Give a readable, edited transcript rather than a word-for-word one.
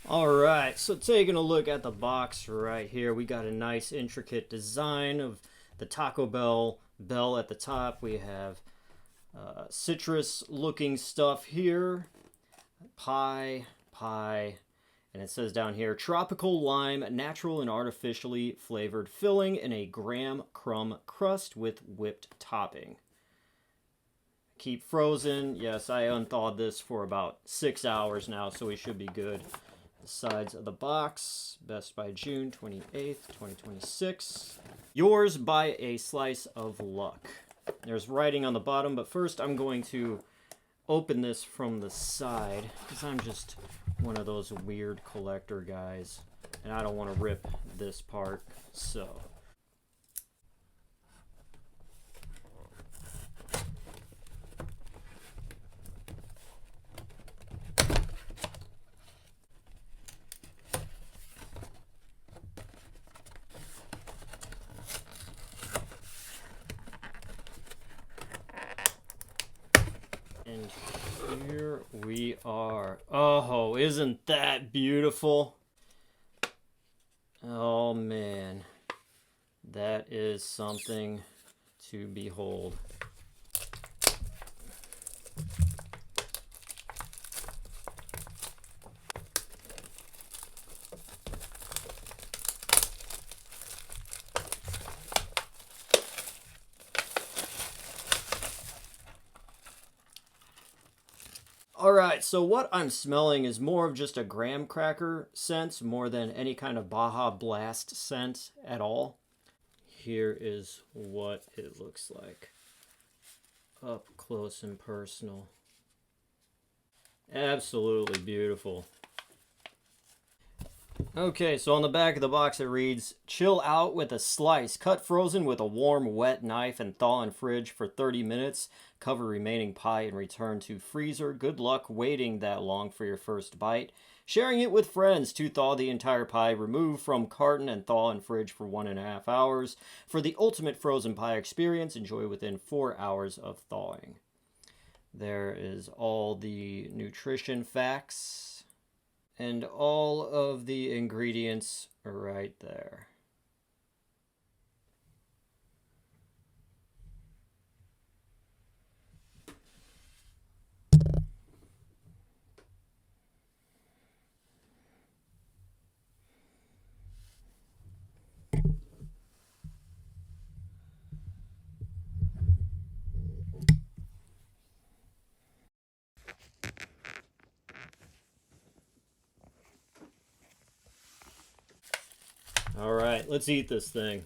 All right, so taking a look at the box right here, we got a nice intricate design of the Taco bell at the top. We have citrus looking stuff here, pie, and it says down here tropical lime, natural and artificially flavored filling in a graham crumb crust with whipped topping. Keep frozen. Yes, I unthawed this for about 6 hours now, so we should be good. The sides of the box, best by June 28th, 2026. Yours by a slice of luck. There's writing on the bottom, but first I'm going to open this from the side because I'm just one of those weird collector guys and I don't want to rip this part. So and here we are. Oh, isn't that beautiful? Oh man, that is something to behold. Alright, so what I'm smelling is more of just a graham cracker scent more than any kind of Baja Blast scent at all. Here is what it looks like up close and personal. Absolutely beautiful. Okay, so on the back of the box it reads, chill out with a slice. Cut frozen with a warm, wet knife and thaw in fridge for 30 minutes. Cover remaining pie and return to freezer. Good luck waiting that long for your first bite. Sharing it with friends to thaw the entire pie. Remove from carton and thaw in fridge for 1.5 hours. For the ultimate frozen pie experience, enjoy within 4 hours of thawing. There is all the nutrition facts. And all of the ingredients are right there. All right, let's eat this thing.